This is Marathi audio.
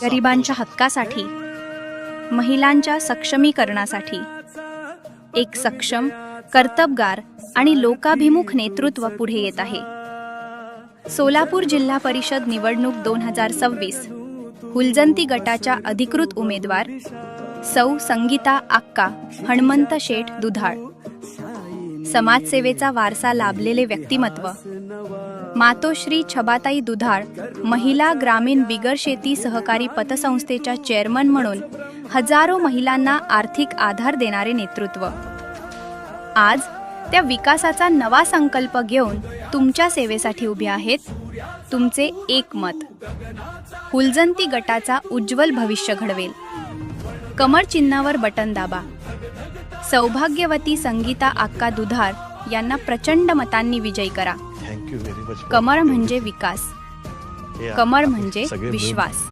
गरिबांच्या हक्कासाठी, महिलांच्या सक्षमीकरणासाठी एक सक्षम, कर्तबगार आणि लोकाभिमुख नेतृत्व पुढे येत आहे. सोलापूर जिल्हा परिषद निवडणूक 2026 हुलजंती गटाच्या अधिकृत उमेदवार सौ संगीता आक्का हणमंत शेठ दुधाळ. समाजसेवेचा वारसा लाभलेले व्यक्तिमत्व. मातोश्री छबाताई दुधाळ महिला ग्रामीण बिगर शेती सहकारी पतसंस्थेच्या चेअरमन म्हणून हजारो महिलांना आर्थिक आधार देणारे नेतृत्व. आज त्या विकासाचा नवा संकल्प घेऊन तुमच्या सेवेसाठी उभे आहेत. तुमचे एक मत हुलजंती गटाचा उज्ज्वल भविष्य घडवेल. कमळ चिन्हावर बटन दाबा. सौभाग्यवती संगीता आक्का दुधाळ यांना प्रचंड मतांनी विजयी करा. कमळ म्हणजे विकास, कमळ म्हणजे विश्वास.